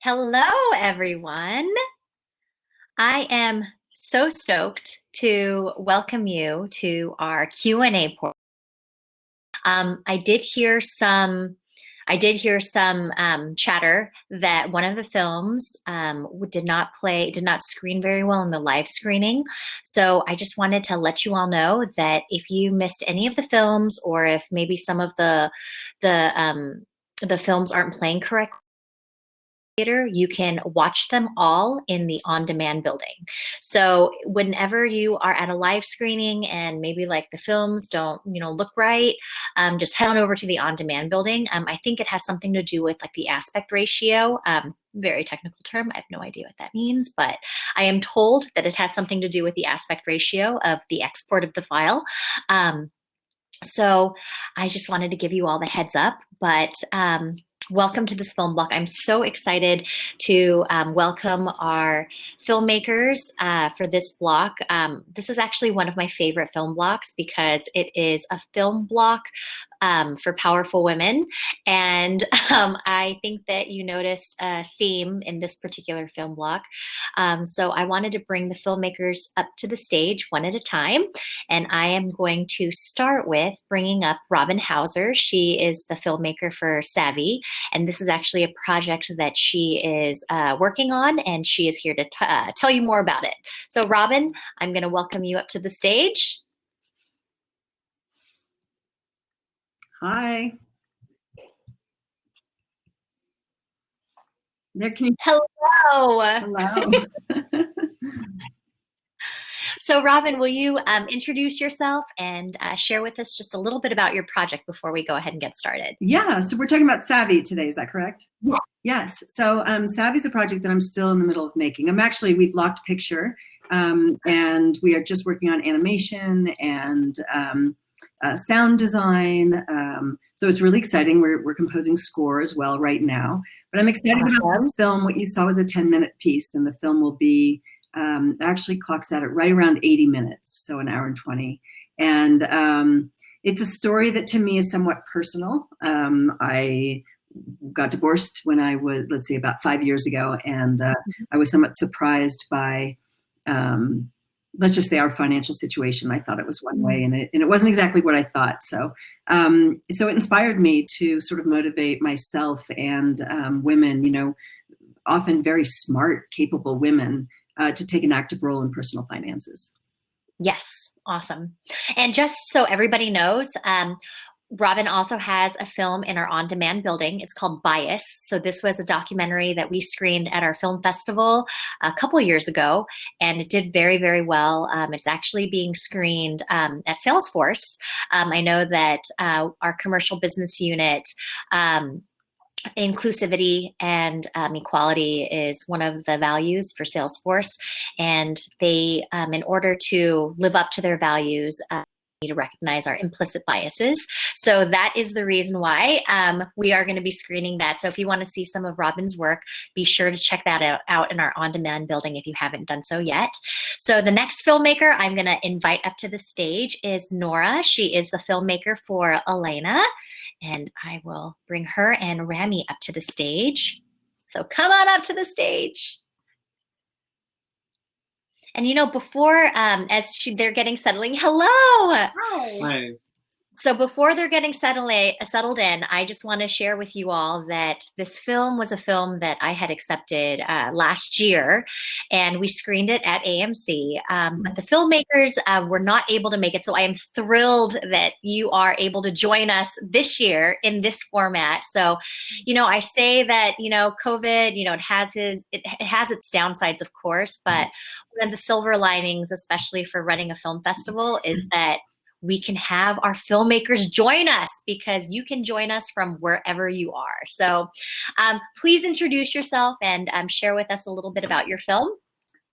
Hello, everyone. I am so stoked to welcome you to our Q&A portion. I did hear some chatter that one of the films did not screen very well in the live screening. So I just wanted to let you all know that if you missed any of the films, or if maybe some of the films aren't playing correctly, you can watch them all in the on-demand building. So whenever you are at a live screening and maybe like the films don't, look right, just head on over to the on-demand building. I think it has something to do with like the aspect ratio. Very technical term. I have no idea what that means, but I am told that it has something to do with the aspect ratio of the export of the file. So I just wanted to give you all the heads up, but welcome to this film block. I'm so excited to welcome our filmmakers for this block. This is actually one of my favorite film blocks because it is a film block for powerful women. And I think that you noticed a theme in this particular film block. So I wanted to bring the filmmakers up to the stage one at a time. And I am going to start with bringing up Robin Hauser. She is the filmmaker for Savvy. And this is actually a project that she is working on, and she is here to tell you more about it. So Robin, I'm going to welcome you up to the stage. Hi. There, can you... Hello. Hello. So Robin, will you introduce yourself and share with us just a little bit about your project before we go ahead and get started? Yeah, so we're talking about Savvy today, is that correct? Yeah. Yes, so Savvy is a project that I'm still in the middle of making. We've locked picture, and we are just working on animation and sound design. So it's really exciting. We're composing score as well right now. But I'm excited about this film. What you saw was a 10-minute piece, and the film will be actually clocks out at right around 80 minutes, so an hour and 20. And it's a story that to me is somewhat personal. I got divorced when I was, let's say, about 5 years ago, and I was somewhat surprised by, let's just say, our financial situation. I thought it was one way, and it wasn't exactly what I thought. So it inspired me to sort of motivate myself and women, often very smart, capable women, to take an active role in personal finances. Yes, awesome. And just so everybody knows, Robin also has a film in our on-demand building. It's called Bias. So this was a documentary that we screened at our film festival a couple years ago, and it did very, very well. It's actually being screened at Salesforce. I know that our commercial business unit, inclusivity and equality is one of the values for Salesforce, and they, in order to live up to their values, need to recognize our implicit biases. So that is the reason why we are going to be screening that. So if you want to see some of Robin's work, be sure to check that out in our on-demand building if you haven't done so yet. So the next filmmaker I'm going to invite up to the stage is Nora. She is the filmmaker for Elena. And I will bring her and Rami up to the stage. So come on up to the stage. And before, they're getting settling, hello. Hi. So before they're getting settled in, I just want to share with you all that this film was a film that I had accepted last year, and we screened it at AMC. But the filmmakers were not able to make it, so I am thrilled that you are able to join us this year in this format. So, I say that COVID, it has its downsides, of course, but one of the silver linings, especially for running a film festival, is that we can have our filmmakers join us, because you can join us from wherever you are. So please introduce yourself and share with us a little bit about your film.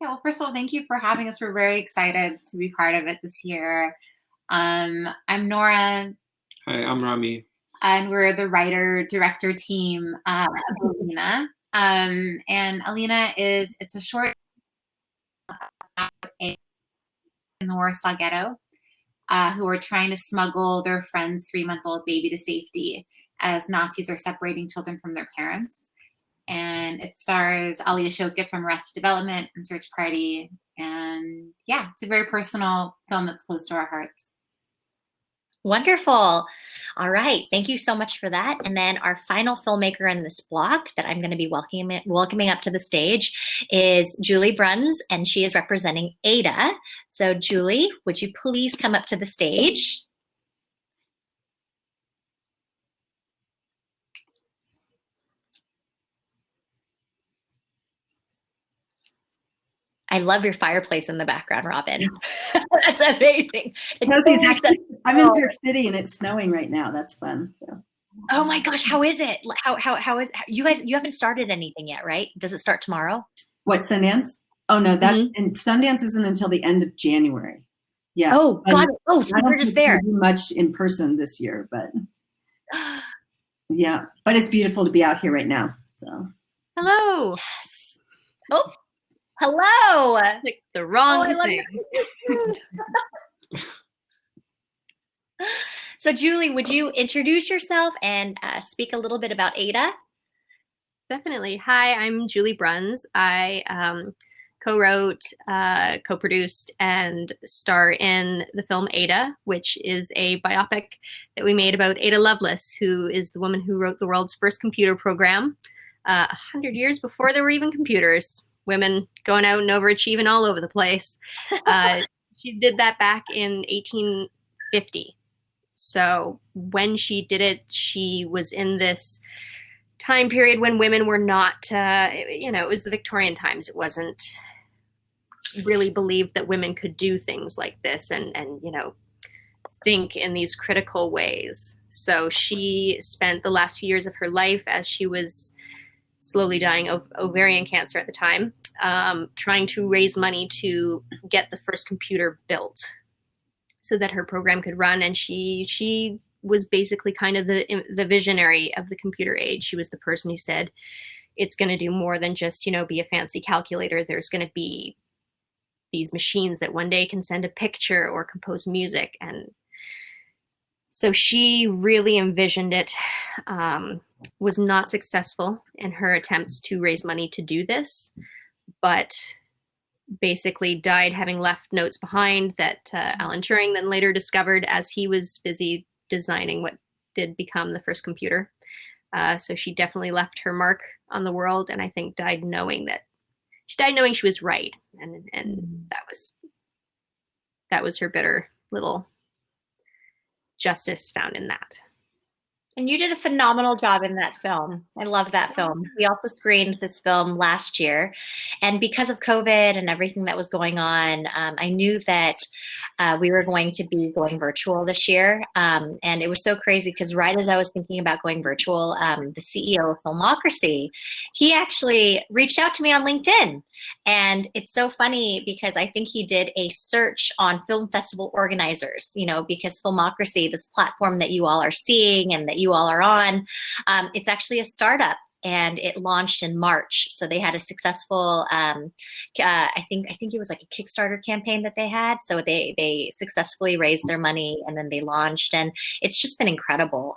Yeah, well, first of all, thank you for having us. We're very excited to be part of it this year. I'm Nora. Hi, I'm Rami. And we're the writer-director team of Alina. And Alina it's a short in the Warsaw Ghetto, who are trying to smuggle their friend's 3-month-old baby to safety as Nazis are separating children from their parents. and it stars Ali Ashoka from Arrested Development and Search Party. And yeah, it's a very personal film that's close to our hearts. Wonderful. All right. Thank you so much for that. And then our final filmmaker in this block that I'm going to be welcoming up to the stage is Julie Bruns, and she is representing Ada. So Julie, would you please come up to the stage? I love your fireplace in the background, Robin. That's amazing. I'm in Park City and it's snowing right now. That's fun. So. Oh my gosh, how is it? How is you guys? You haven't started anything yet, right? Does it start tomorrow? What, Sundance? Oh no, that and Sundance isn't until the end of January. Yeah. Oh, got it. Oh, so we're just there. Do much in person this year, but yeah. But it's beautiful to be out here right now. So. Hello. Yes. Oh. Hello. Like the wrong thing. So Julie, would you introduce yourself and speak a little bit about Ada? Definitely. Hi, I'm Julie Bruns. I co-wrote, co-produced, and star in the film Ada, which is a biopic that we made about Ada Lovelace, who is the woman who wrote the world's first computer program 100 years before there were even computers. Women going out and overachieving all over the place. She did that back in 1850. So when she did it, she was in this time period when women were not, it was the Victorian times. It wasn't really believed that women could do things like this and think in these critical ways. So she spent the last few years of her life, as she was slowly dying of ovarian cancer at the time, trying to raise money to get the first computer built so that her program could run. And she was basically kind of the visionary of the computer age. She was the person who said, it's going to do more than just, be a fancy calculator. There's going to be these machines that one day can send a picture or compose music. And so she really envisioned it, was not successful in her attempts to raise money to do this, but basically died having left notes behind that Alan Turing then later discovered as he was busy designing what did become the first computer. So she definitely left her mark on the world, and I think died knowing she was right, and that was her bitter little justice found in that. And you did a phenomenal job in that film. I love that film. We also screened this film last year. And because of COVID and everything that was going on, I knew that we were going to be going virtual this year. And it was so crazy because right as I was thinking about going virtual, the CEO of Filmocracy, he actually reached out to me on LinkedIn. And it's so funny because I think he did a search on film festival organizers, because Filmocracy, this platform that you all are seeing and that you all are on, it's actually a startup. And it launched in March. So they had a successful, I think it was like a Kickstarter campaign that they had. So they successfully raised their money and then they launched, and it's just been incredible.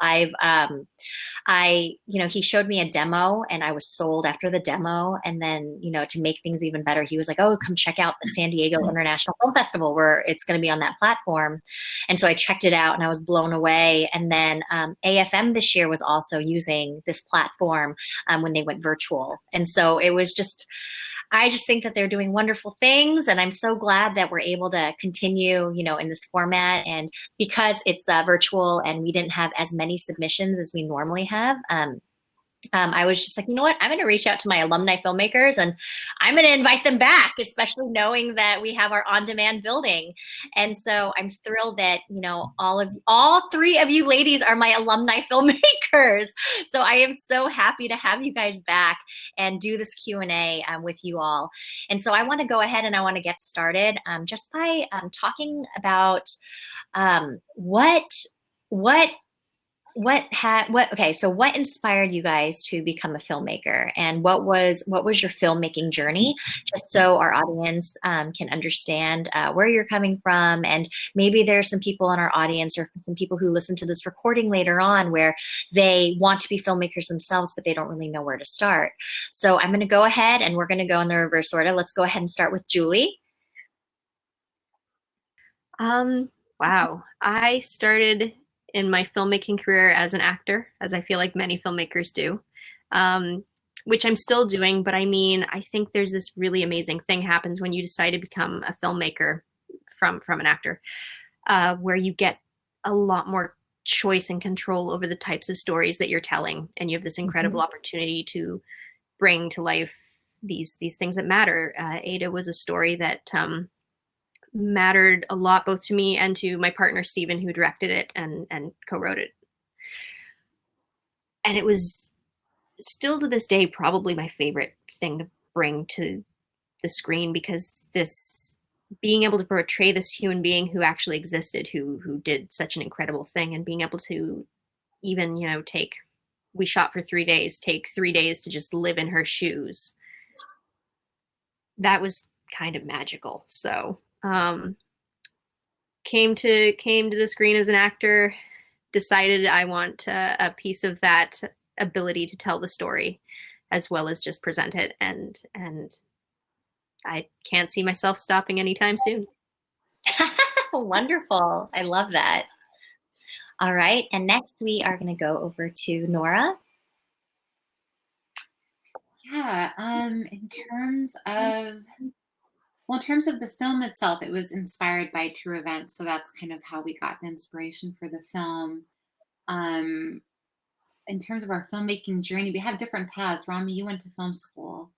He showed me a demo and I was sold after the demo. And then, to make things even better, he was like, oh, come check out the San Diego International Film Festival where it's going to be on that platform. And so I checked it out and I was blown away. And then AFM this year was also using this platform when they went virtual. And so it was I just think that they're doing wonderful things, and I'm so glad that we're able to continue, in this format. And because it's virtual and we didn't have as many submissions as we normally have, I was just like, you know what, I'm going to reach out to my alumni filmmakers and I'm going to invite them back, especially knowing that we have our on-demand building. And so I'm thrilled that, all three of you ladies are my alumni filmmakers. So I am so happy to have you guys back and do this Q&A with you all. And so I want to go ahead and I want to get started just by talking about what so what inspired you guys to become a filmmaker, and what was your filmmaking journey, just so our audience can understand where you're coming from, and maybe there's some people in our audience or some people who listen to this recording later on where they want to be filmmakers themselves, but they don't really know where to start. So I'm going to go ahead and we're going to go in the reverse order. Let's go ahead and start with Julie. Wow. I started in my filmmaking career as an actor, as I feel like many filmmakers do, which I'm still doing. But I mean, I think there's this really amazing thing happens when you decide to become a filmmaker from an actor, where you get a lot more choice and control over the types of stories that you're telling. And you have this incredible opportunity to bring to life these things that matter. Ada was a story that mattered a lot, both to me and to my partner Stephen, who directed it and co-wrote it. And it was still to this day probably my favorite thing to bring to the screen, because this being able to portray this human being who actually existed, who did such an incredible thing, and being able to even, you know, we shot for 3 days, take 3 days to just live in her shoes. That was kind of magical. So came to the screen as an actor, decided I want a piece of that ability to tell the story as well as just present it, and I can't see myself stopping anytime soon. Wonderful. I love that. All right, and next we are going to go over to Nora. Yeah, in terms of the film itself, it was inspired by true events. So that's kind of how we got the inspiration for the film. In terms of our filmmaking journey, we have different paths. Rami, you went to film school.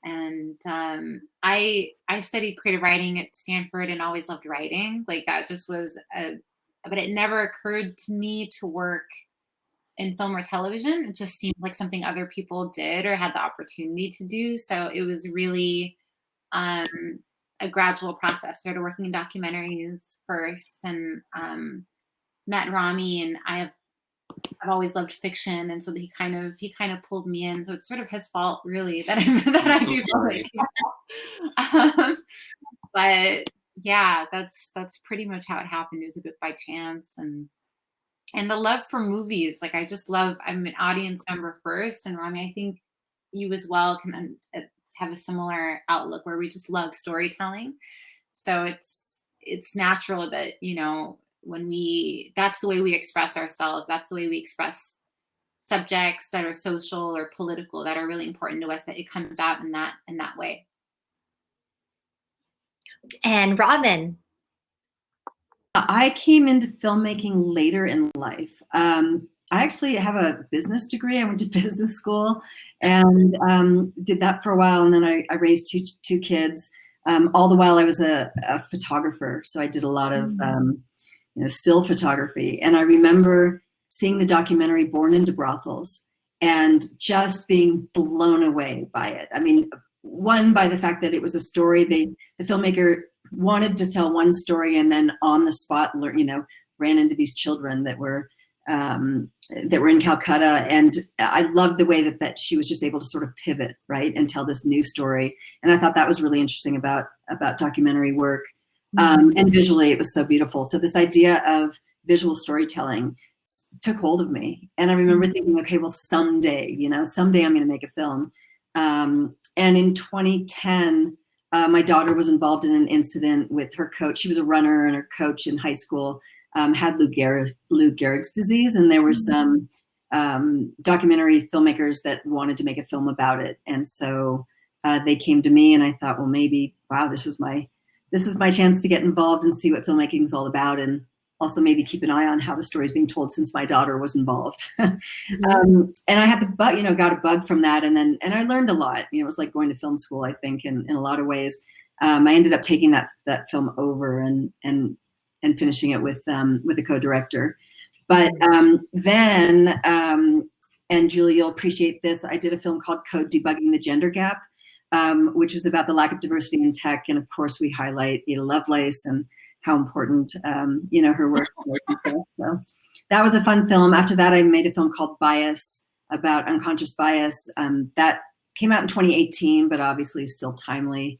And I studied creative writing at Stanford and always loved writing. Like that just was but it never occurred to me to work in film or television. It just seemed like something other people did or had the opportunity to do. So it was really a gradual process. Started working in documentaries first, and met Rami, and I've always loved fiction, and so he kind of pulled me in. So it's sort of his fault, really, that I do like. But yeah, that's pretty much how it happened. It was a bit by chance, and the love for movies. Like I'm an audience member first, and Rami, I think you as well can have a similar outlook where we just love storytelling. So it's natural that, you know, that's the way we express ourselves. That's the way we express subjects that are social or political that are really important to us, that it comes out in that way. And Robin. I came into filmmaking later in life. I actually have a business degree. I went to business school and did that for a while. And then I raised two kids. All the while I was a photographer. So I did a lot of still photography. And I remember seeing the documentary Born into Brothels and just being blown away by it. I mean, one, by the fact that it was a story, the filmmaker wanted to tell one story and then on the spot, ran into these children that were in Calcutta. And I loved the way that she was just able to sort of pivot, right, and tell this new story. And I thought that was really interesting about documentary work. And visually, it was so beautiful. So this idea of visual storytelling took hold of me. And I remember thinking, okay, well, someday I'm going to make a film. And in 2010, my daughter was involved in an incident with her coach. She was a runner, and her coach in high school had Lou Gehrig's disease. And there were some documentary filmmakers that wanted to make a film about it. And so they came to me, and I thought, well, maybe, wow, this is my chance to get involved and see what filmmaking is all about, and also maybe keep an eye on how the story is being told, since my daughter was involved. And I had the bug, got a bug from that, and I learned a lot. It was like going to film school, I think, in a lot of ways. I ended up taking that film over and finishing it with a co-director. But then, and Julie, you'll appreciate this, I did a film called Code: Debugging the Gender Gap, which was about the lack of diversity in tech. And of course, we highlight Ada Lovelace and how important, her work was. And stuff. So that was a fun film. After that, I made a film called Bias, about unconscious bias. That came out in 2018, but obviously still timely.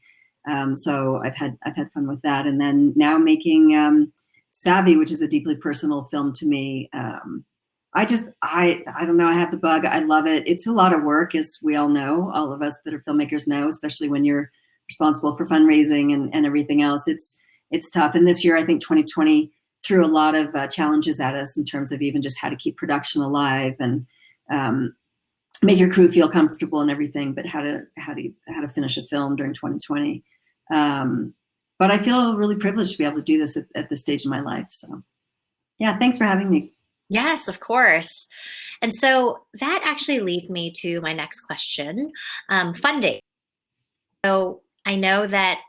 So I've had fun with that. And then now making Savvy, which is a deeply personal film to me. I don't know, I have the bug. I love it. It's a lot of work, as we all know, all of us that are filmmakers know, especially when you're responsible for fundraising and everything else. It's tough. And this year, I think 2020 threw a lot of challenges at us in terms of even just how to keep production alive and make your crew feel comfortable and everything, but how to finish a film during 2020. But I feel really privileged to be able to do this at this stage in my life. So yeah, thanks for having me. Yes, of course. And so that actually leads me to my next question, funding. So I know that,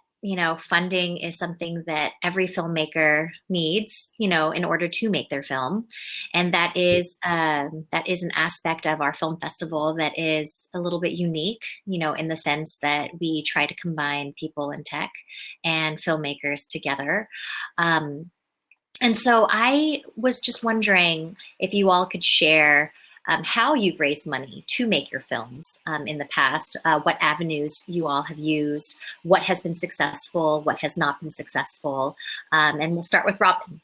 funding is something that every filmmaker needs, in order to make their film. And that is an aspect of our film festival that is a little bit unique, in the sense that we try to combine people in tech and filmmakers together. And so I was just wondering if you all could share how you've raised money to make your films in the past, what avenues you all have used, what has been successful, what has not been successful. And we'll start with Robin.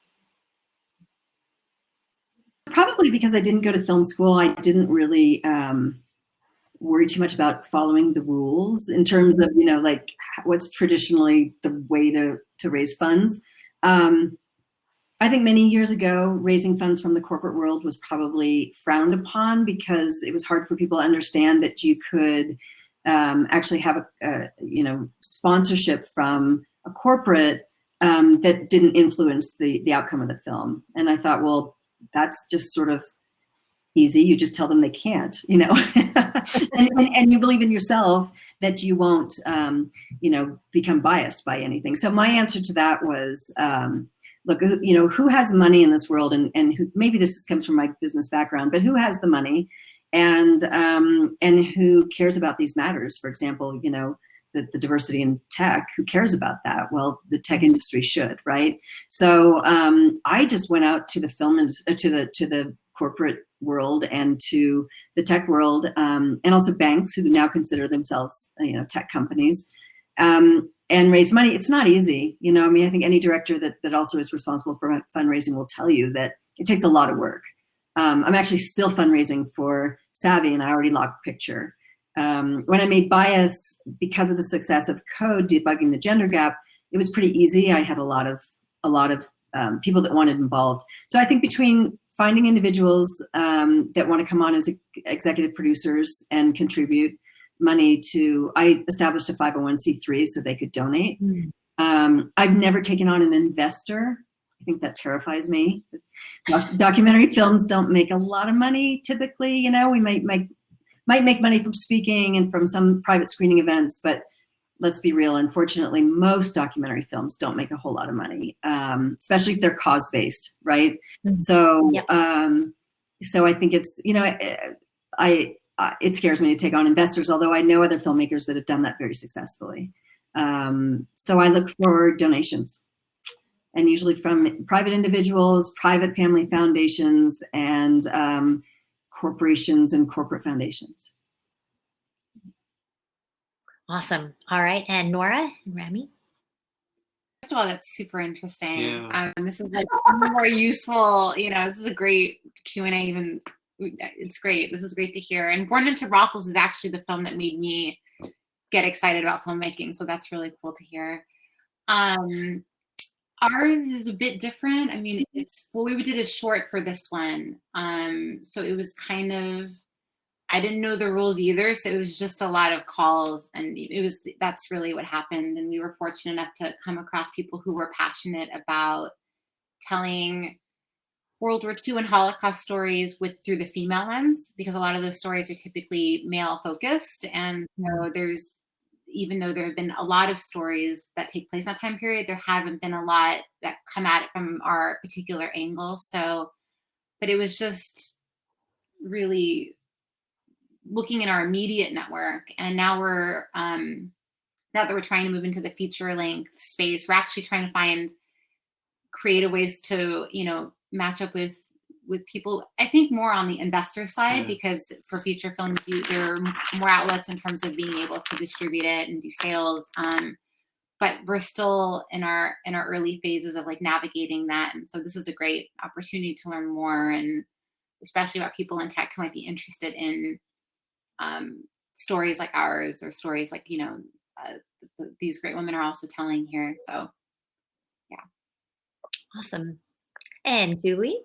Probably because I didn't go to film school, I didn't really worry too much about following the rules in terms of, like what's traditionally the way to raise funds. I think many years ago, raising funds from the corporate world was probably frowned upon because it was hard for people to understand that you could actually have a sponsorship from a corporate that didn't influence the outcome of the film. And I thought, well, that's just sort of easy. You just tell them they can't, and you believe in yourself that you won't, become biased by anything. So my answer to that was, look, who has money in this world, and who, maybe this comes from my business background, but who has the money, and who cares about these matters? For example, the diversity in tech, who cares about that? Well, the tech industry should, right? So I just went out to the film and to the corporate world and to the tech world, and also banks who now consider themselves, tech companies. And raise money. It's not easy. I think any director that also is responsible for fundraising will tell you that it takes a lot of work. I'm actually still fundraising for Savvy, and I already locked picture. When I made Bias, because of the success of Code debugging the gender gap, it was pretty easy. I had a lot of people that wanted involved. So I think between finding individuals that want to come on as executive producers and contribute money to, I established a 501c3 so they could donate. I've never taken on an investor. I think that terrifies me. Documentary films don't make a lot of money typically. We might make money from speaking and from some private screening events, but let's be real. Unfortunately, most documentary films don't make a whole lot of money, especially if they're cause-based, right? So, yep. So I think it's, it scares me to take on investors, although I know other filmmakers that have done that very successfully. So I look for donations, and usually from private individuals, private family foundations, and corporations and corporate foundations. Awesome. All right. And Nora and Rami? First of all, that's super interesting. Yeah. This is like more useful, this is a great Q&A even. It's great. This is great to hear. And Born into Brothels is actually the film that made me get excited about filmmaking. So that's really cool to hear. Ours is a bit different. I mean, we did a short for this one. So it was kind of, I didn't know the rules either. So it was just a lot of calls, and that's really what happened. And we were fortunate enough to come across people who were passionate about telling World War II and Holocaust stories through the female lens, because a lot of those stories are typically male focused. And even though there have been a lot of stories that take place in that time period, there haven't been a lot that come at it from our particular angle. So, but it was just really looking in our immediate network. And now now that we're trying to move into the feature length space, we're actually trying to find creative ways to, match up with people. I think more on the investor side, because for feature films, there are more outlets in terms of being able to distribute it and do sales. But we're still in our early phases of like navigating that. And so this is a great opportunity to learn more, and especially about people in tech who might be interested in stories like ours, or stories like, these great women are also telling here. So, yeah. Awesome. And Julie?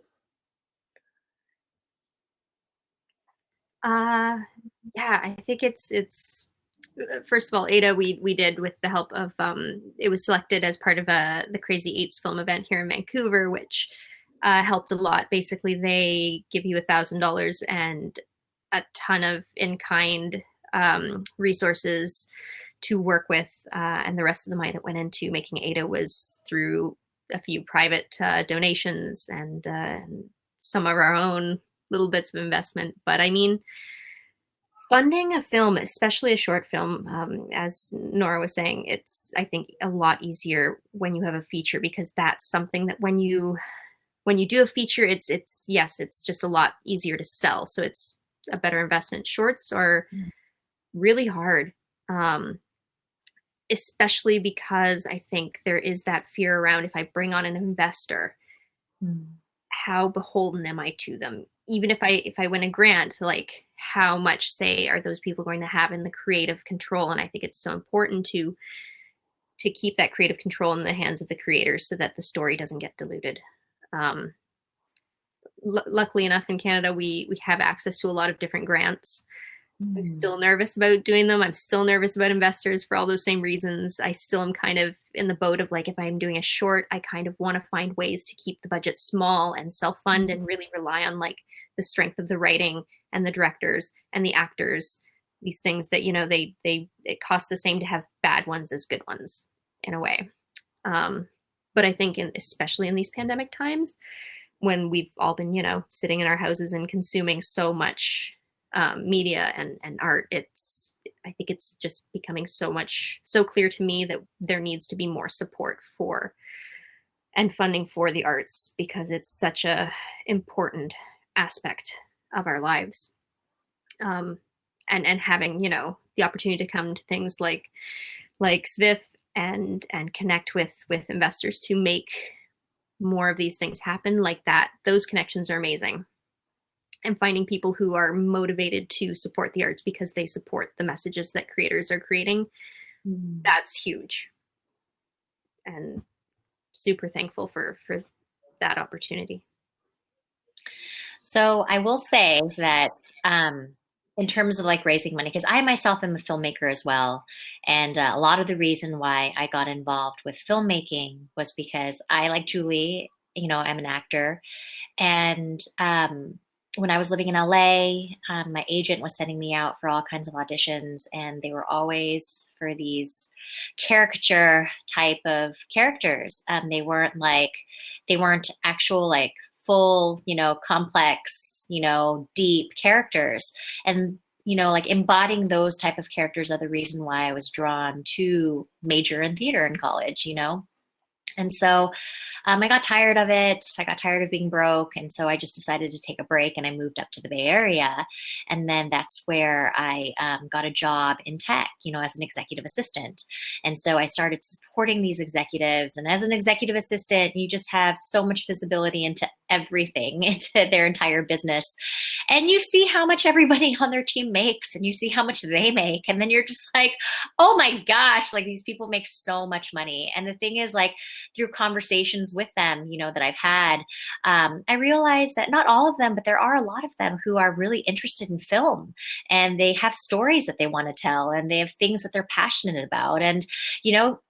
Yeah, I think it's first of all, Ada, we did with the help of it was selected as part of the Crazy Eights film event here in Vancouver, which helped a lot. Basically, they give you $1,000 and a ton of in-kind resources to work with, and the rest of the money that went into making Ada was through a few private donations and some of our own little bits of investment. But I mean, funding a film, especially a short film, as Nora was saying, it's, I think, a lot easier when you have a feature, because that's something that when you do a feature, it's just a lot easier to sell. So it's a better investment. Shorts are really hard, especially because I think there is that fear around, if I bring on an investor, how beholden am I to them? Even if I win a grant, like how much say are those people going to have in the creative control? And I think it's so important to keep that creative control in the hands of the creators so that the story doesn't get diluted. Luckily enough, in Canada, we have access to a lot of different grants. I'm still nervous about doing them. I'm still nervous about investors for all those same reasons. I still am kind of in the boat of like, if I'm doing a short, I kind of want to find ways to keep the budget small and self-fund and really rely on like the strength of the writing and the directors and the actors. These things that, it costs the same to have bad ones as good ones in a way. But I think especially in these pandemic times, when we've all been, sitting in our houses and consuming so much media and art, I think it's just becoming so clear to me that there needs to be more support for and funding for the arts, because it's such a important aspect of our lives. And having, the opportunity to come to things like SVIFF and connect with investors to make more of these things happen like that. Those connections are amazing. And finding people who are motivated to support the arts because they support the messages that creators are creating, that's huge. And super thankful for that opportunity. So I will say that in terms of like raising money, because I myself am a filmmaker as well. And a lot of the reason why I got involved with filmmaking was because I, like Julie, I'm an actor. And when I was living in LA, my agent was sending me out for all kinds of auditions, and they were always for these caricature type of characters. They weren't actual like full, complex, deep characters. And, like embodying those type of characters are the reason why I was drawn to major in theater in college, And so I got tired of it. I got tired of being broke. And so I just decided to take a break, and I moved up to the Bay Area. And then that's where I got a job in tech, as an executive assistant. And so I started supporting these executives. And as an executive assistant, you just have so much visibility into everything, into their entire business. And you see how much everybody on their team makes, and you see how much they make. And then you're just like, oh my gosh, like these people make so much money. And the thing is, like, through conversations with them, that I've had, I realized that not all of them, but there are a lot of them who are really interested in film, and they have stories that they want to tell, and they have things that they're passionate about. And,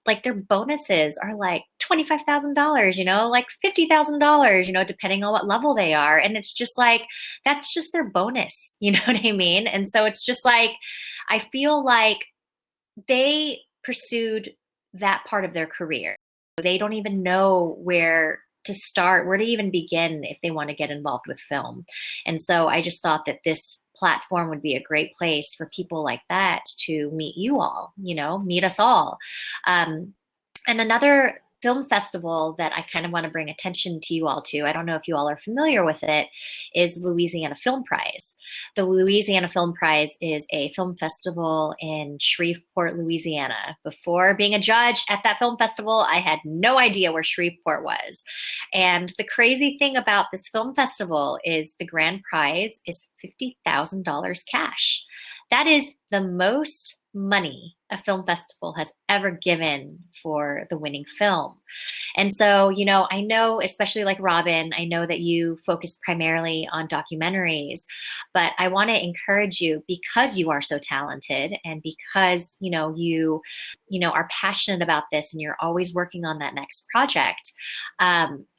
like their bonuses are like $25,000, like $50,000, depending on what level they are. And it's just like, that's just their bonus, you know what I mean? And so it's just like, I feel like they pursued that part of their career. They don't even know where to start, where to even begin if they want to get involved with film. And so I just thought that this platform would be a great place for people like that to meet you all, meet us all. And another film festival that I kind of want to bring attention to you all to, I don't know if you all are familiar with it, is Louisiana Film Prize. The Louisiana Film Prize is a film festival in Shreveport, Louisiana. Before being a judge at that film festival, I had no idea where Shreveport was. And the crazy thing about this film festival is the grand prize is $50,000 cash. That is the most money a film festival has ever given for the winning film. And so, you know, I know, especially like Robin, I know that you focus primarily on documentaries, but I want to encourage you, because you are so talented and because, you are passionate about this and you're always working on that next project.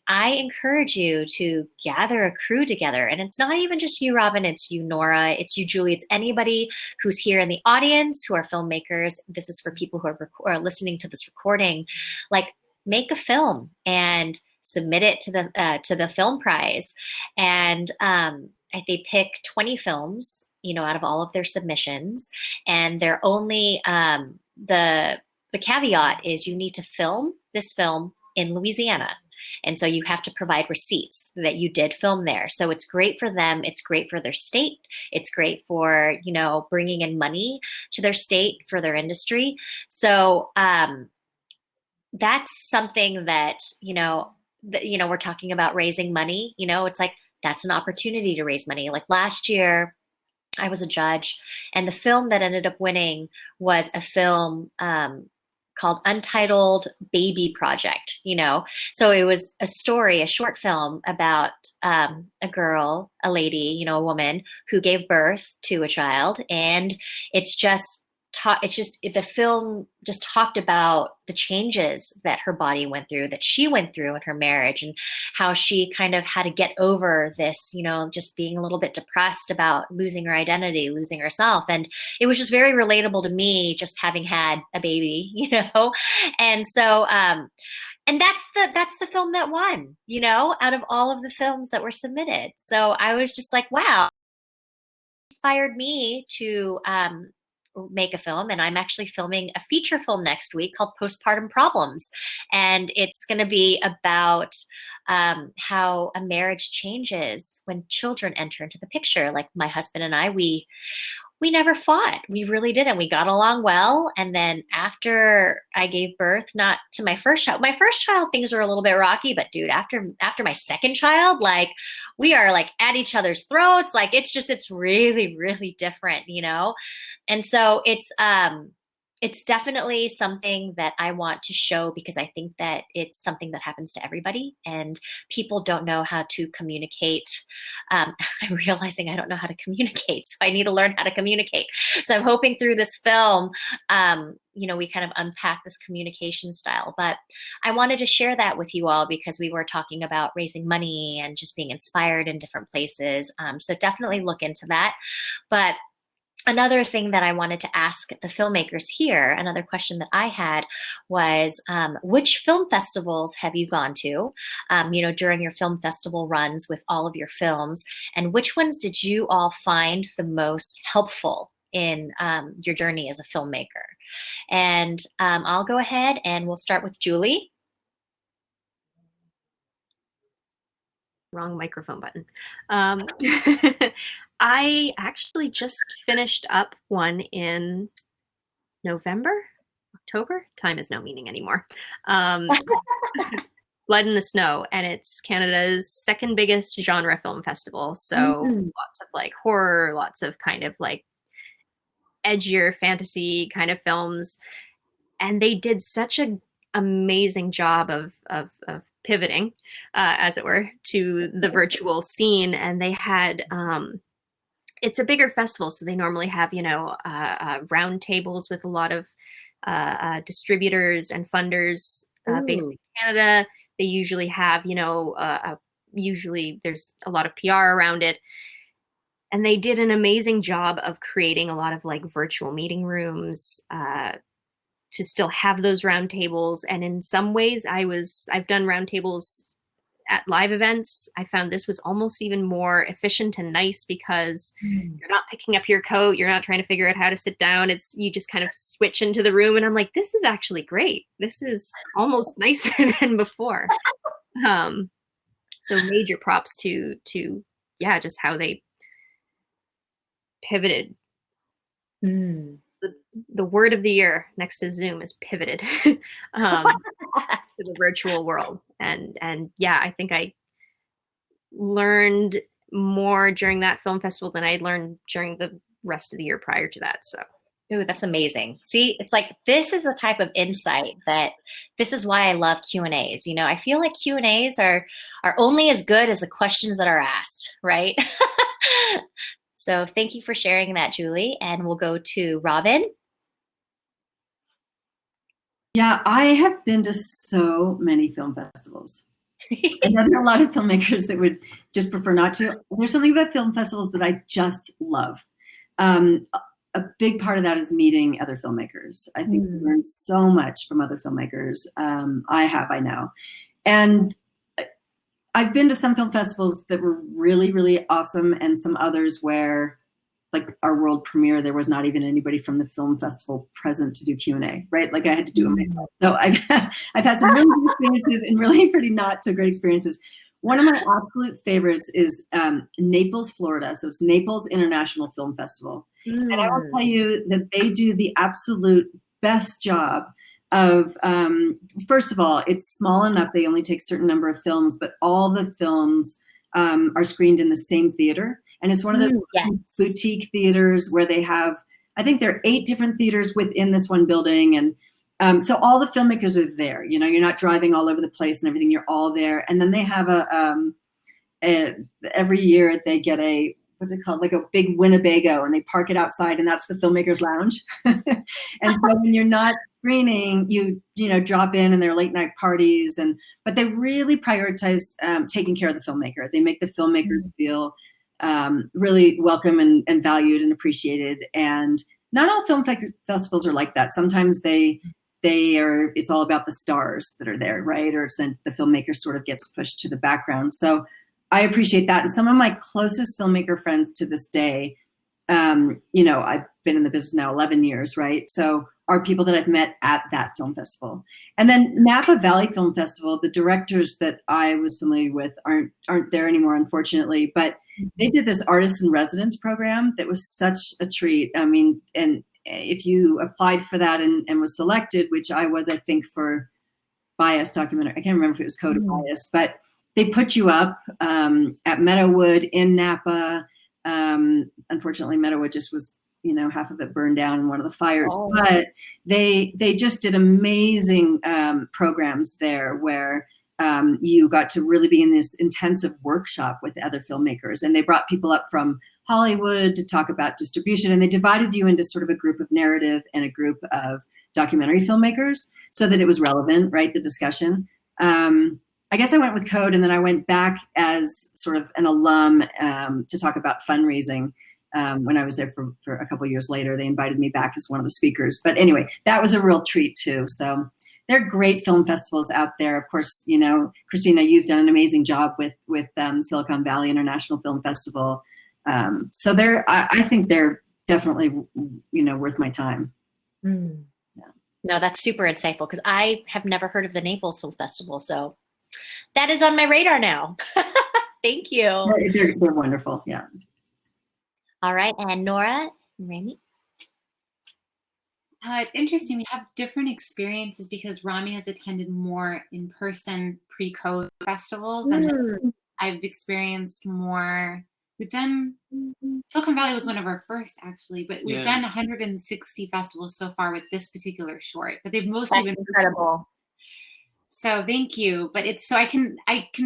I encourage you to gather a crew together. And it's not even just you, Robin, it's you, Nora, it's you, Julie, it's anybody who's here in the audience who are filmmakers. This is for people who are listening to this recording. Like, make a film and submit it to the film prize. And they pick 20 films, out of all of their submissions. And they're only, the caveat is you need to film this film in Louisiana. And so you have to provide receipts that you did film there. So it's great for them. It's great for their state. It's great for, bringing in money to their state, for their industry. So that's something that, we're talking about raising money. It's like, that's an opportunity to raise money. Like last year, I was a judge, and the film that ended up winning was a film called Untitled Baby Project, So it was a story, a short film about a girl, a lady, a woman who gave birth to a child. And the film just talked about the changes that her body went through, that she went through in her marriage, and how she kind of had to get over this, just being a little bit depressed about losing her identity, losing herself. And it was just very relatable to me, just having had a baby, And so, and that's the film that won, out of all of the films that were submitted. So I was just like, wow, inspired me to make a film. And I'm actually filming a feature film next week called Postpartum Problems. And it's going to be about how a marriage changes when children enter into the picture. Like my husband and I, we never fought. We really didn't. We got along well. And then after I gave birth, not to my first child, things were a little bit rocky, but dude, after my second child, like we are like at each other's throats. Like it's really, really different, And so it's definitely something that I want to show, because I think that it's something that happens to everybody, and people don't know how to communicate. I'm realizing I don't know how to communicate, so I need to learn how to communicate. So I'm hoping through this film, we kind of unpack this communication style. But I wanted to share that with you all because we were talking about raising money and just being inspired in different places. So definitely look into that. But another thing that I wanted to ask the filmmakers here, another question that I had was, which film festivals have you gone to, during your film festival runs with all of your films, and which ones did you all find the most helpful in your journey as a filmmaker? And I'll go ahead and we'll start with Julie. Wrong microphone button. I actually just finished up one in October. Time is no meaning anymore. Blood in the Snow, and it's Canada's second biggest genre film festival. So lots of like horror, lots of kind of like edgier fantasy kind of films. And they did such an amazing job of pivoting, as it were, to the virtual scene. And they had, it's a bigger festival, so they normally have, round tables with a lot of distributors and funders based in Canada. They usually have, usually there's a lot of PR around it. And they did an amazing job of creating a lot of like virtual meeting rooms to still have those round tables. And in some ways I've done round tables at live events, I found this was almost even more efficient and nice because you're not picking up your coat, you're not trying to figure out how to sit down. You just kind of switch into the room, and I'm like, this is actually great. This is almost nicer than before. So major props to yeah, just how they pivoted. The word of the year next to Zoom is pivoted to the virtual world. And yeah, I think I learned more during that film festival than I learned during the rest of the year prior to that. So. Ooh, that's amazing. See, it's like, this is the type of insight this is why I love Q&As. You know, I feel like Q&As are only as good as the questions that are asked, right? So thank you for sharing that, Julie. And we'll go to Robin. Yeah, I have been to so many film festivals. I know there are a lot of filmmakers that would just prefer not to. There's something about film festivals that I just love. A big part of that is meeting other filmmakers. I think we learn so much from other filmmakers. I know. And I've been to some film festivals that were really, really awesome, and some others where, like our world premiere, there was not even anybody from the film festival present to do Q&A, right? Like I had to do it myself. So I've had some really good experiences and really pretty not so great experiences. One of my absolute favorites is Naples, Florida. So it's Naples International Film Festival. And I will tell you that they do the absolute best job of, first of all, it's small enough, they only take a certain number of films, but all the films are screened in the same theater. And it's one of those boutique theaters where they have, I think there are 8 different theaters within this one building. And so all the filmmakers are there, you know, you're not driving all over the place and everything, you're all there. And then they have every year they get what's it called? Like a big Winnebago, and they park it outside, and that's the filmmakers lounge. And so when you're not screening, you know, drop in, and there are late night parties, but they really prioritize taking care of the filmmaker. They make the filmmakers feel really welcome and valued and appreciated. And not all film festivals are like that. Sometimes it's all about the stars that are there, right? Or the filmmaker sort of gets pushed to the background. So I appreciate that. And some of my closest filmmaker friends to this day, you know, I've been in the business now 11 years, right? So are people that I've met at that film festival. And then Napa Valley Film Festival, the directors that I was familiar with aren't there anymore, unfortunately, but they did this artist in residence program that was such a treat. I mean, and if you applied for that and was selected, which I was, I think, for Bias documentary, I can't remember if it was Code of Bias, but they put you up at Meadowood in Napa. Unfortunately, Meadowood just was, you know, half of it burned down in one of the fires. Oh. But they just did amazing programs there where you got to really be in this intensive workshop with other filmmakers. And they brought people up from Hollywood to talk about distribution. And they divided you into sort of a group of narrative and a group of documentary filmmakers so that it was relevant, right, the discussion. I guess I went with Code, and then I went back as sort of an alum to talk about fundraising. When I was there for a couple of years later, they invited me back as one of the speakers. But anyway, that was a real treat too. So there are great film festivals out there. Of course, you know, Christina, you've done an amazing job with Silicon Valley International Film Festival. So I think they're definitely, you know, worth my time. Yeah. No, that's super insightful, because I have never heard of the Naples Film Festival. So that is on my radar now. Thank you. They're wonderful. Yeah. All right. And Nora and Rami? It's interesting. We have different experiences because Rami has attended more in-person pre-COVID festivals, and I've experienced more. We've done, Silicon Valley was one of our first, actually, but we've done 160 festivals so far with this particular short, but they've mostly been incredible. So thank you. But it's, so I can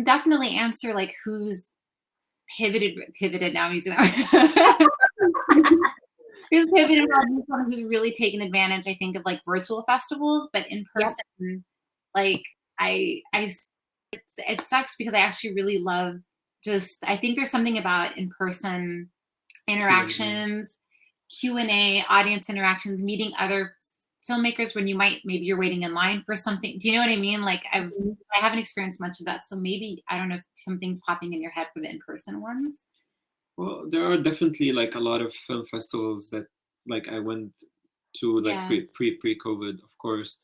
definitely answer like who's pivoted now. I'm using that. Who's pivoted, who's really taken advantage, I think, of like virtual festivals, but in person, like it sucks because I actually really love I think there's something about in-person interactions, Q&A, audience interactions, meeting other filmmakers when maybe you're waiting in line for something. Do you know what I mean? Like I haven't experienced much of that. So maybe, I don't know if something's popping in your head for the in-person ones. Well, there are definitely like a lot of film festivals that like I went to like pre-COVID, of course.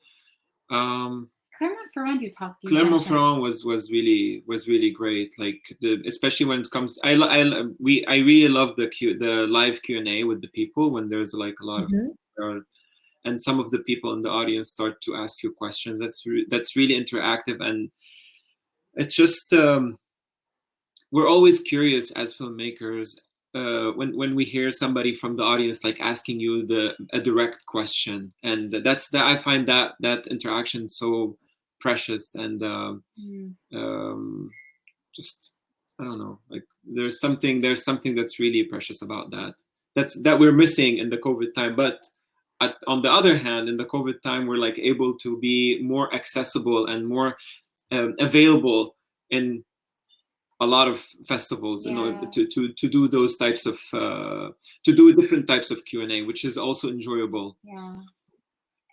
Clermont-Ferrand was really great. Like especially when it comes, I really love the live Q&A with the people when there's like a lot of and some of the people in the audience start to ask you questions. That's really interactive, and it's just we're always curious as filmmakers when we hear somebody from the audience like asking you a direct question, and I find that interaction so precious, and just I don't know, like there's something that's really precious about that we're missing in the COVID time. But on the other hand, in the COVID time, we're like able to be more accessible and more available in a lot of festivals in order to do those types of to do different types of Q&A, which is also enjoyable. Yeah.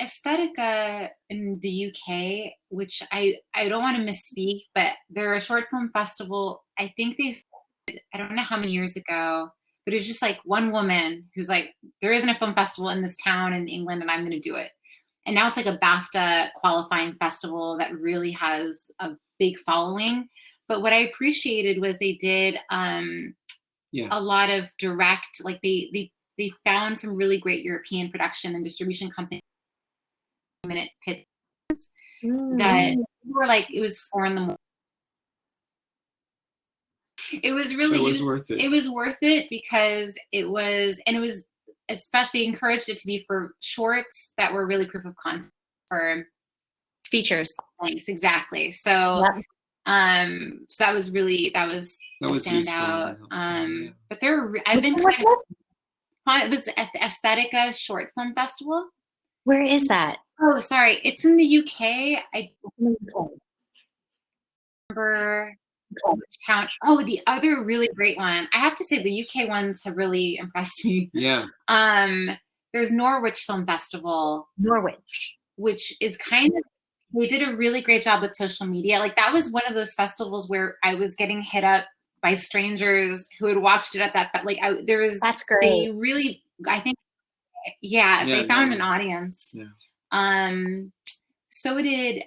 Aesthetica in the UK, which I don't want to misspeak, but they're a short film festival. I think I don't know how many years ago, but it was just like one woman who's like, there isn't a film festival in this town in England and I'm going to do it. And now it's like a BAFTA qualifying festival that really has a big following. But what I appreciated was they did a lot of direct, like they found some really great European production and distribution companies minute pitch that were like, it was 4 a.m. It was really worth it. It was worth it because it was especially encouraged it to be for shorts that were really proof of concept for features. Thanks, exactly. So so that was a standout. But I've been it was at the Aesthetica Short Film Festival. Where is that? Oh, sorry. It's in the UK. I don't remember which town. Oh, the other really great one. I have to say the UK ones have really impressed me. Yeah. There's Norwich Film Festival. Norwich. Which is kind of, they did a really great job with social media. Like that was one of those festivals where I was getting hit up by strangers who had watched it at that, but like that's great. They really, I think, they found an audience. Yeah. So did,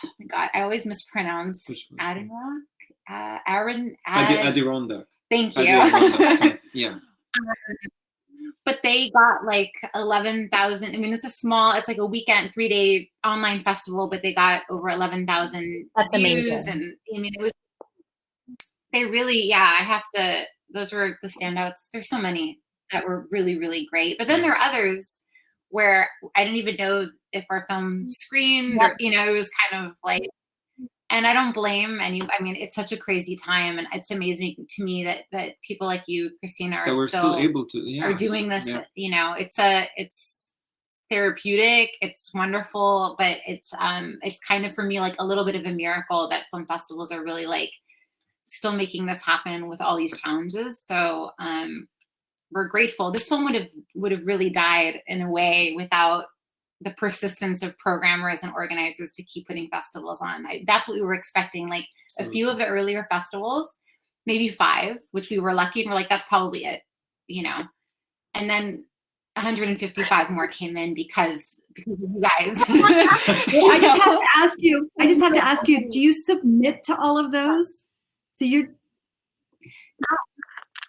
oh my God, I always mispronounce Adirondack. Adirondack. Thank you. Adirondack. Yeah. But they got like 11,000. I mean, it's like a weekend, 3-day online festival, but they got over 11,000 views. And I mean, they really, those were the standouts. There's so many that were really, really great. But then there are others where I didn't even know if our film screened or, it was kind of like, and I don't blame any. I mean, it's such a crazy time, and it's amazing to me that people like you, Christina, are still able to are doing this. Yeah. It's therapeutic. It's wonderful, but it's kind of for me like a little bit of a miracle that film festivals are really like still making this happen with all these challenges. So we're grateful. This film would have really died in a way without the persistence of programmers and organizers to keep putting festivals on. That's what we were expecting. Like a few of the earlier festivals, maybe 5, which we were lucky, and we're like, that's probably it, And then 155 more came in because of you guys. Well, I just have to ask you, do you submit to all of those? So you're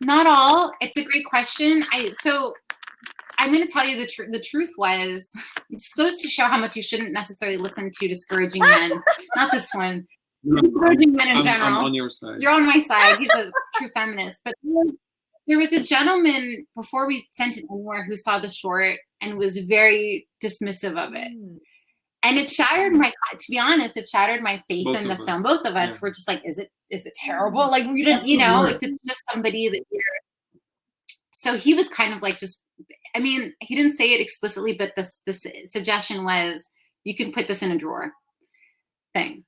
not all. It's a great question. I'm going to tell you the truth was, it goes to show how much you shouldn't necessarily listen to discouraging men. Not this one. Discouraging men in general. I'm on your side. You're on my side. He's a true feminist. But there was a gentleman before we sent it anywhere who saw the short and was very dismissive of it. And it shattered to be honest, it shattered my faith in the film. Both of us were just like, is it terrible? Like we didn't, if it's just somebody that you're. So he was kind of like I mean, he didn't say it explicitly, but this suggestion was, you can put this in a drawer thing.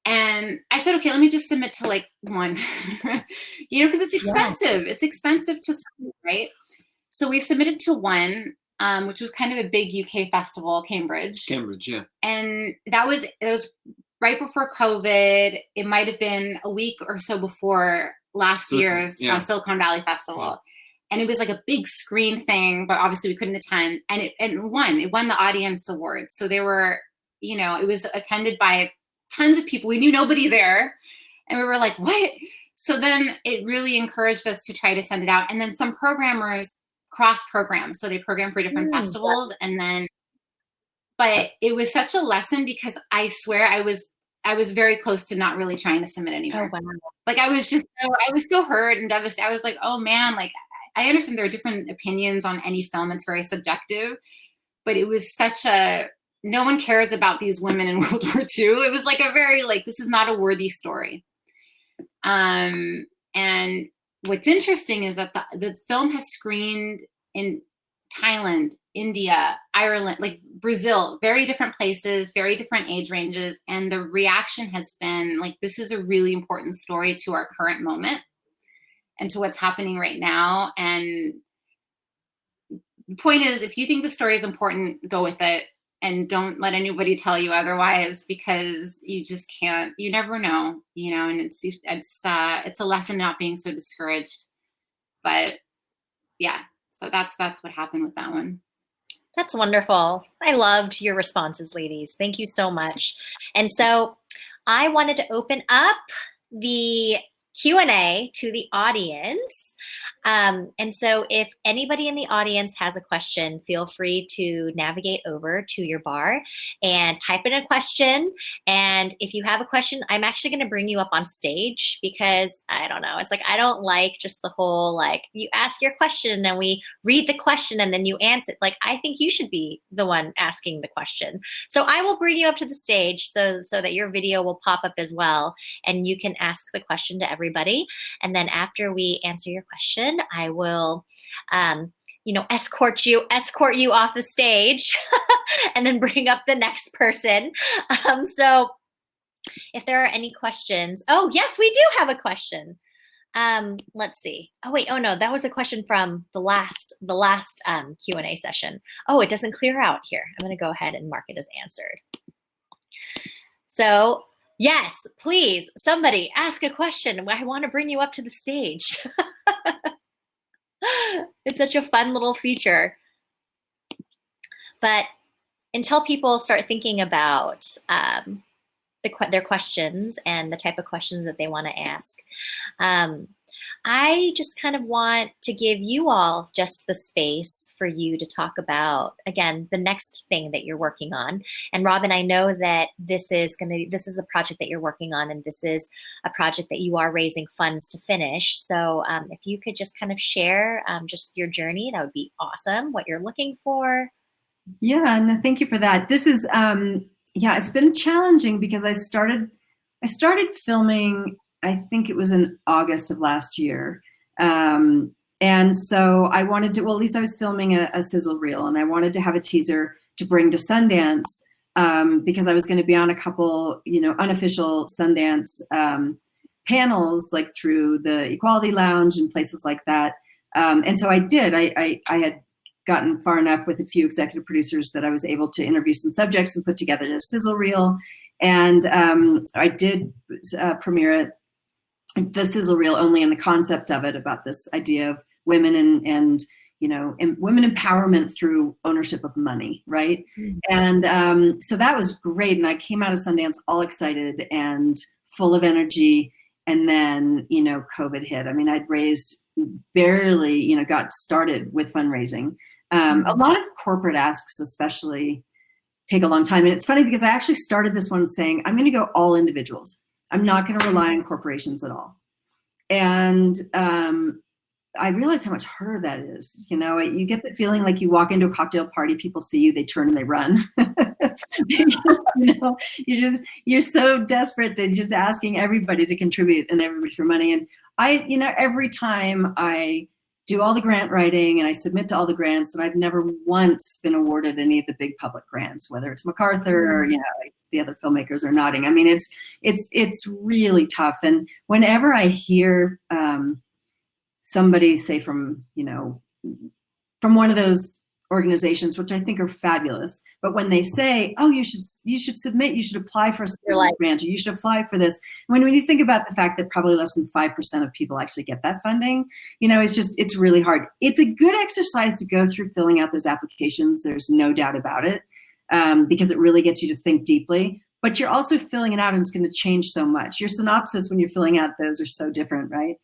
And I said, okay, let me just submit to like 1, because it's expensive. Yeah. It's expensive to submit, right? So we submitted to 1, which was kind of a big UK festival, Cambridge. Cambridge, yeah. And it was right before COVID. It might have been a week or so before last year's Silicon Valley Festival. Yeah. And it was like a big screen thing, but obviously we couldn't attend. And it won the audience award. So there were, it was attended by tons of people. We knew nobody there. And we were like, what? So then it really encouraged us to try to send it out. And then some programmers cross-program. So they program for different festivals. But it was such a lesson because I swear I was very close to not really trying to submit anymore. Oh, wow. Like I was so hurt and devastated. I was like, oh man, like I understand there are different opinions on any film. It's very subjective, but it was no one cares about these women in World War II. It was like a very, this is not a worthy story. And what's interesting is that the film has screened in Thailand, India, Ireland, like Brazil, very different places, very different age ranges. And the reaction has been like, this is a really important story to our current moment and to what's happening right now. And the point is, if you think the story is important, go with it and don't let anybody tell you otherwise, because you just can't, you never know, and it's a lesson not being so discouraged. But yeah, so that's what happened with that one. That's wonderful. I loved your responses, ladies. Thank you so much. And so I wanted to open up the Q&A to the audience. And so if anybody in the audience has a question, feel free to navigate over to your bar and type in a question. And if you have a question, I'm actually going to bring you up on stage because I don't know. It's like, I don't like just the whole, you ask your question and then we read the question and then you answer it. I think you should be the one asking the question. So I will bring you up to the stage so that your video will pop up as well. And you can ask the question to everybody. And then after we answer your question, I will, escort you off the stage and then bring up the next person. So if there are any questions, oh yes, we do have a question. Let's see. Oh wait, oh no, that was a question from the last Q&A session. Oh, it doesn't clear out here. I'm going to go ahead and mark it as answered. So yes, please, somebody ask a question. I want to bring you up to the stage. It's such a fun little feature. But until people start thinking about their questions and the type of questions that they want to ask, I just kind of want to give you all just the space for you to talk about, again, the next thing that you're working on. And Robin, I know that this is the project that you're working on, and this is a project that you are raising funds to finish. So if you could just kind of share just your journey, that would be awesome, what you're looking for. Yeah, and thank you for that. This is, it's been challenging because I started filming, I think it was in August of last year. And so I wanted to, well, at least I was filming a sizzle reel, and I wanted to have a teaser to bring to Sundance because I was going to be on a couple, unofficial Sundance panels, like through the Equality Lounge and places like that. And so I did. I had gotten far enough with a few executive producers that I was able to interview some subjects and put together a sizzle reel. And I did premiere it, the sizzle reel, only in the concept of it, about this idea of women and women empowerment through ownership of money, right? Mm-hmm. And so that was great. And I came out of Sundance all excited and full of energy. And then, COVID hit. I mean, I'd raised barely, got started with fundraising. A lot of corporate asks, especially, take a long time. And it's funny because I actually started this one saying, I'm going to go all individuals. I'm not going to rely on corporations at all. And I realized how much harder that is. You get the feeling like you walk into a cocktail party, people see you, they turn and they run. You're so desperate to just asking everybody to contribute and everybody for money. And every time I do all the grant writing and I submit to all the grants, and I've never once been awarded any of the big public grants, whether it's MacArthur or, like the other filmmakers are nodding. I mean, it's really tough. And whenever I hear somebody say from one of those organizations, which I think are fabulous. But when they say, "Oh, you should submit, you should apply for a like, grant, or you should apply for this," when you think about the fact that probably less than 5% of people actually get that funding, it's really hard. It's a good exercise to go through filling out those applications. There's no doubt about it, because it really gets you to think deeply. But you're also filling it out, and it's going to change so much. Your synopsis when you're filling out those are so different, right?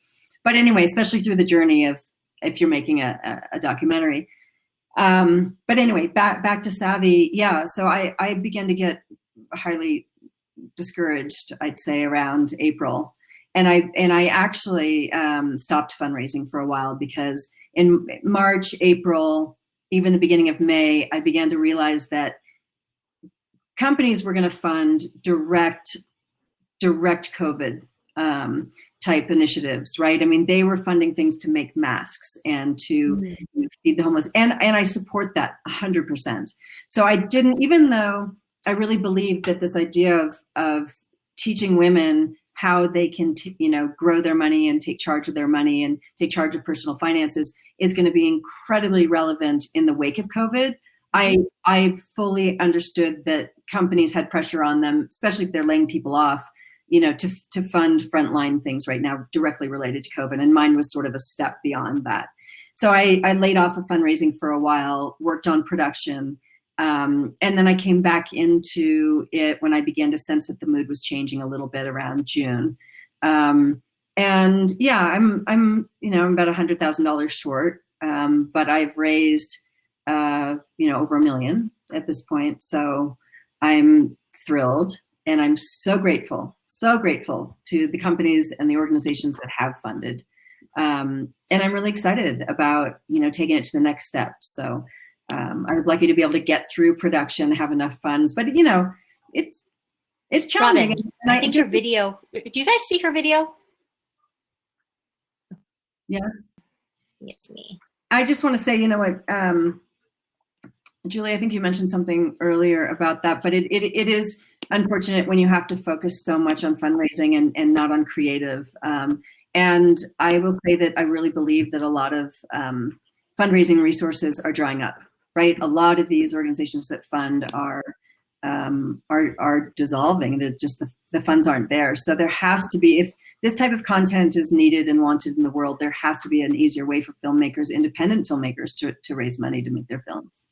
But anyway, especially through the journey of if you're making a documentary. But anyway, back to Savvy. Yeah, so I began to get highly discouraged, I'd say, around April. And I actually stopped fundraising for a while, because in March, April, even the beginning of May, I began to realize that companies were going to fund direct COVID type initiatives, right? I mean, they were funding things to make masks and to feed the homeless. And I support that 100%. So I didn't, even though I really believed that this idea of teaching women how they can, grow their money and take charge of their money and take charge of personal finances is going to be incredibly relevant in the wake of COVID. I fully understood that companies had pressure on them, especially if they're laying people off, to fund frontline things right now directly related to COVID. And mine was sort of a step beyond that. So I laid off of fundraising for a while, worked on production. And then I came back into it when I began to sense that the mood was changing a little bit around June. And yeah, I'm about $100,000 short, but I've raised, over $1 million at this point. So I'm thrilled, and I'm so grateful to the companies and the organizations that have funded. And I'm really excited about, taking it to the next step. So I was lucky to be able to get through production, have enough funds, but it's challenging. Robin, and I think your video, do you guys see her video? Yeah. It's me. I just want to say, Julie, I think you mentioned something earlier about that, but it is unfortunate when you have to focus so much on fundraising and not on creative. And I will say that I really believe that a lot of fundraising resources are drying up, right? A lot of these organizations that fund are dissolving. The funds aren't there. So there has to be, if this type of content is needed and wanted in the world, there has to be an easier way for filmmakers, independent filmmakers, to raise money to make their films.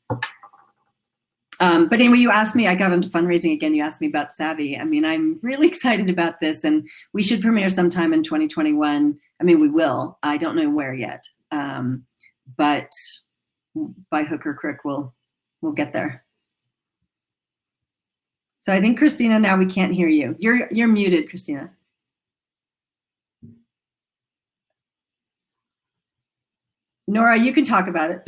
But anyway, you asked me, I got into fundraising again. You asked me about Savvy. I mean, I'm really excited about this, and we should premiere sometime in 2021. I mean, we will. I don't know where yet, but by hook or crook, we'll get there. So I think, Christina, now we can't hear you. You're muted, Christina. Nora, you can talk about it.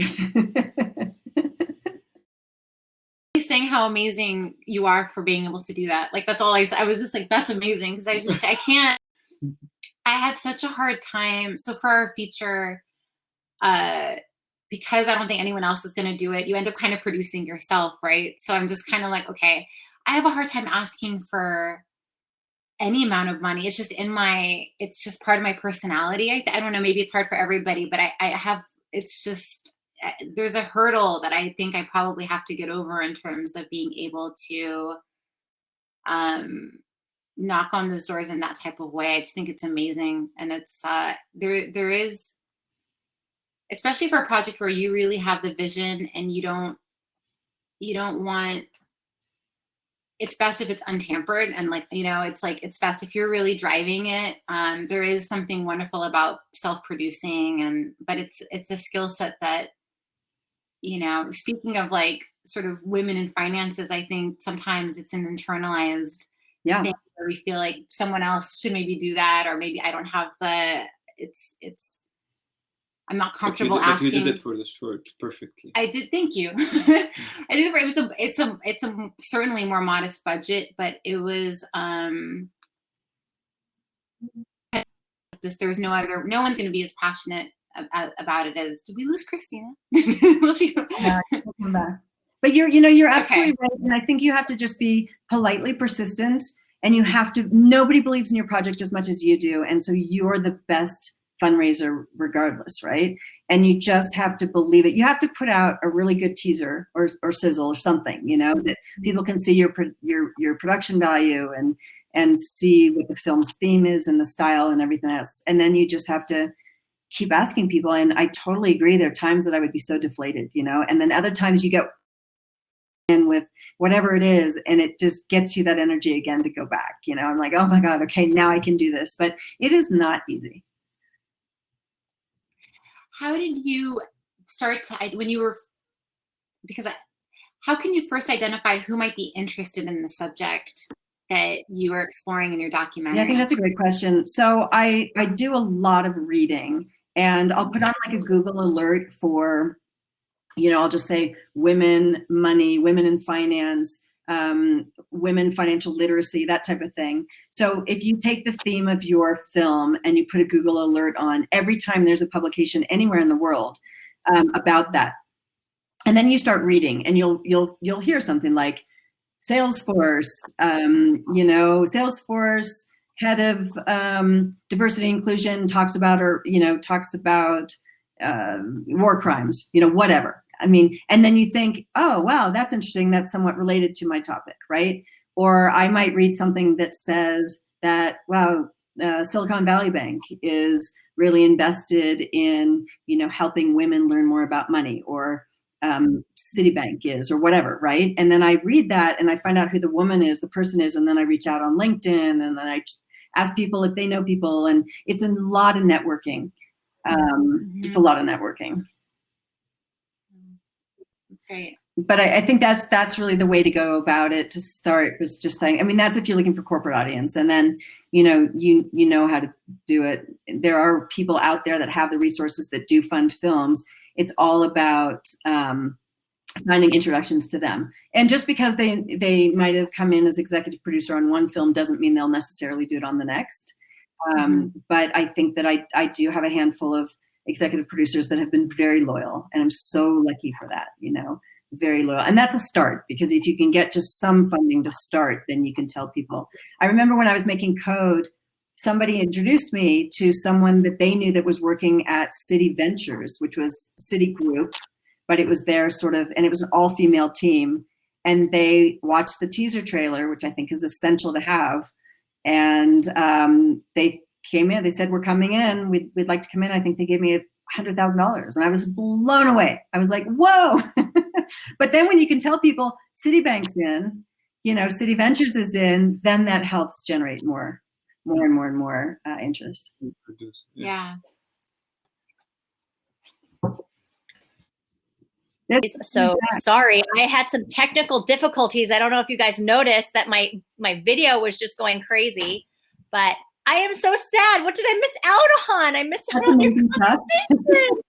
Saying how amazing you are for being able to do that. Like, that's all I was just like, that's amazing. Because I have such a hard time. So for our feature, because I don't think anyone else is going to do it, you end up kind of producing yourself, right? So I'm just kind of like, okay, I have a hard time asking for any amount of money. It's just it's just part of my personality. I don't know, maybe it's hard for everybody, but it's just, there's a hurdle that I think I probably have to get over in terms of being able to knock on those doors in that type of way. I just think it's amazing. And it's, there is, especially for a project where you really have the vision and you don't want, it's best if it's untampered, and it's best if you're really driving it. There is something wonderful about self-producing, but it's a skill set that, speaking of like sort of women in finances, I think sometimes it's an internalized thing where we feel like someone else should maybe do that, or maybe I don't have I'm not comfortable asking. But you did it for the short perfectly. I did. Thank you. It's a certainly more modest budget, but it was there's no one's going to be as passionate about it as. Did we lose Christina? Will she come back? But you're absolutely okay. Right, and I think you have to just be politely persistent, and you have to. Nobody believes in your project as much as you do, and so you're the best fundraiser regardless, right? and you just have to believe it. You have to put out a really good teaser or sizzle or something, you know, that people can see your production value and see what the film's theme is and the style and everything else. And then you just have to keep asking people. And I totally agree. There are times that I would be so deflated, you know, and then other times you get in with whatever it is, and it just gets you that energy again to go back, you know. I'm like, oh my God, okay, now I can do this. But it is not easy. How did you start to, when you were, because how can you first identify who might be interested in the subject that you are exploring in your documentary? Yeah, I think that's a great question. So I do a lot of reading, and I'll put on like a Google alert for, you know, I'll just say women, money, women in finance, women, financial literacy, that type of thing. So if you take the theme of your film and you put a Google alert on every time there's a publication anywhere in the world about that, and then you start reading, and you'll hear something like Salesforce, you know, Salesforce head of diversity and inclusion talks about war crimes, you know, whatever. I mean, and then you think, oh, wow, that's interesting. That's somewhat related to my topic, right? Or I might read something that says that, wow, Silicon Valley Bank is really invested in, you know, helping women learn more about money, or Citibank is, or whatever, right? And then I read that and I find out who the woman is, the person is, and then I reach out on LinkedIn, and then I ask people if they know people, and it's a lot of networking. It's a lot of networking. That's great. But I think that's really the way to go about it to start, was just saying, I mean, that's if you're looking for corporate audience, and then, you know how to do it. There are people out there that have the resources that do fund films. It's all about finding introductions to them. And just because they might have come in as executive producer on one film doesn't mean they'll necessarily do it on the next. But I think that I do have a handful of executive producers that have been very loyal, and I'm so lucky for that, you know, very loyal. And that's a start, because if you can get just some funding to start, then you can tell people. I remember when I was making Code, somebody introduced me to someone that they knew that was working at Citi Ventures, which was Citigroup, but it was their sort of, and it was an all-female team. And they watched the teaser trailer, which I think is essential to have. And they came in, they said, we're coming in, we'd like to come in. I think they gave me $100,000. And I was blown away. I was like, whoa. But then when you can tell people Citibank's in, you know, Citi Ventures is in, then that helps generate more and more interest. Yeah. So sorry, I had some technical difficulties. I don't know if you guys noticed that my video was just going crazy, but I am so sad. What did I miss out on? I missed out on your conversation.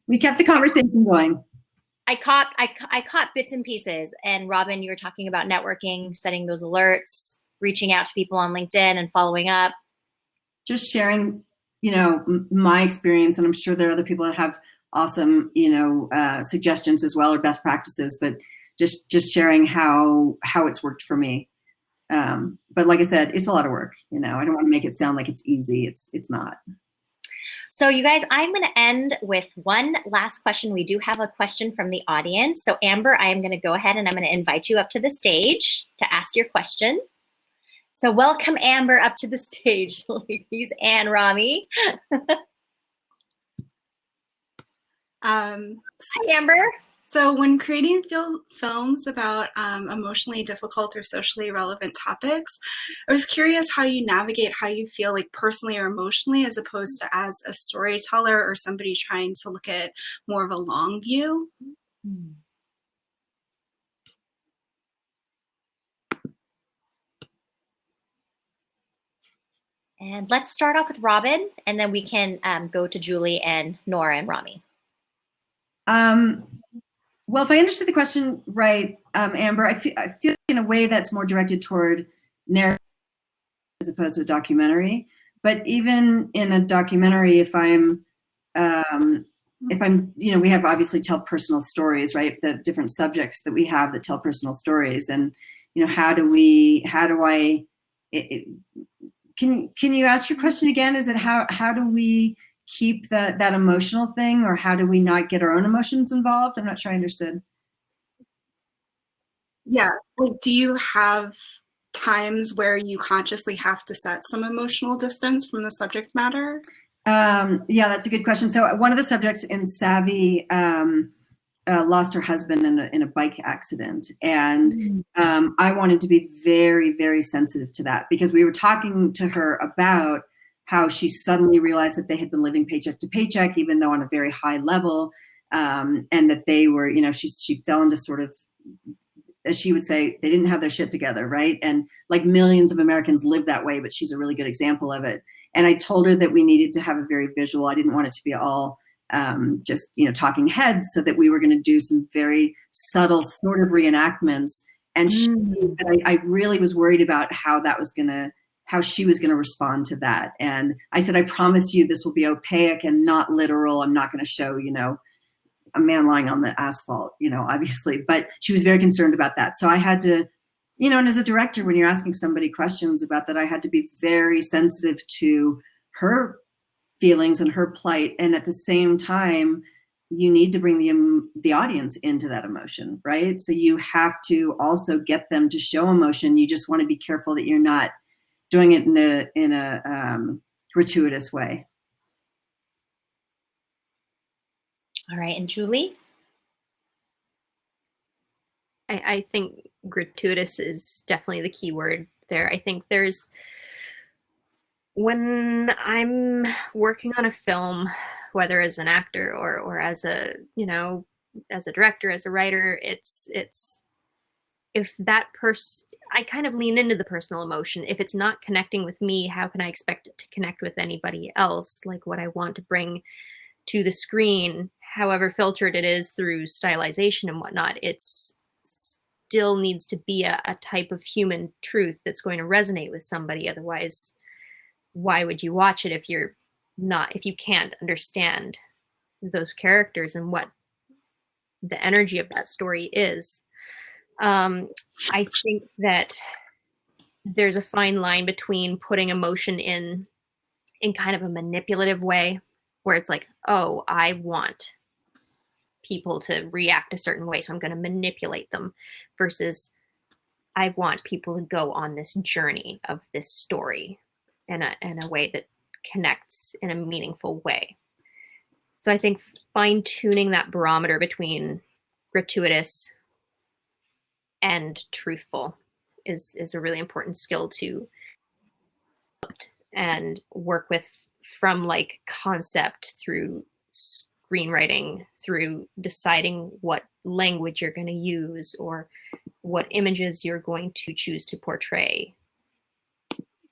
We kept the conversation going. I caught bits and pieces. And Robin, you were talking about networking, setting those alerts, reaching out to people on LinkedIn and following up. Just sharing, you know, my experience, and I'm sure there are other people that have awesome, you know, suggestions as well, or best practices, but just sharing how it's worked for me. But like I said, it's a lot of work, you know. I don't want to make it sound like it's easy. It's not. So you guys, I'm going to end with one last question. We do have a question from the audience. So Amber, I am going to go ahead and I'm going to invite you up to the stage to ask your question. So welcome Amber up to the stage, ladies and Rami. Hi, Amber. So when creating films about emotionally difficult or socially relevant topics, I was curious how you navigate how you feel, like personally or emotionally, as opposed to as a storyteller or somebody trying to look at more of a long view. And let's start off with Robin, and then we can go to Julie and Nora and Rami. Well, if I understood the question right, Amber, I feel in a way that's more directed toward narrative as opposed to a documentary. But even in a documentary, if I'm, you know, we have obviously tell personal stories, right? The different subjects that we have that tell personal stories, and you know, can you ask your question again? Is it how do we keep that emotional thing, or how do we not get our own emotions involved? I'm not sure I understood. Yeah. Like, do you have times where you consciously have to set some emotional distance from the subject matter? Yeah, that's a good question. So one of the subjects in Savvy lost her husband in a bike accident. And I wanted to be very, very sensitive to that, because we were talking to her about how she suddenly realized that they had been living paycheck to paycheck, even though on a very high level, and that they were, she fell into sort of, as she would say, they didn't have their shit together, right? And like millions of Americans live that way, but she's a really good example of it. And I told her that we needed to have a very visual. I didn't want it to be all just, talking heads, so that we were going to do some very subtle sort of reenactments. And I really was worried about how she was going to respond to that. And I said, I promise you this will be opaque and not literal. I'm not going to show, a man lying on the asphalt, obviously, but she was very concerned about that. So I had to, and as a director, when you're asking somebody questions about that, I had to be very sensitive to her feelings and her plight. And at the same time, you need to bring the audience into that emotion, right? So you have to also get them to show emotion. You just want to be careful that you're not doing it in a gratuitous way. All right, and Julie? I think gratuitous is definitely the key word there. I think when I'm working on a film, whether as an actor or as a, as a director, as a writer, it's if that person, I kind of lean into the personal emotion. If it's not connecting with me, how can I expect it to connect with anybody else? Like what I want to bring to the screen, however filtered it is through stylization and whatnot, it's still needs to be a type of human truth that's going to resonate with somebody. Otherwise, why would you watch it if you can't understand those characters and what the energy of that story is? I think that there's a fine line between putting emotion in kind of a manipulative way, where it's like, oh, I want people to react a certain way, so I'm going to manipulate them, versus I want people to go on this journey of this story in a way that connects in a meaningful way. So I think fine-tuning that barometer between gratuitous and truthful is a really important skill to and work with, from like concept through screenwriting, through deciding what language you're going to use or what images you're going to choose to portray,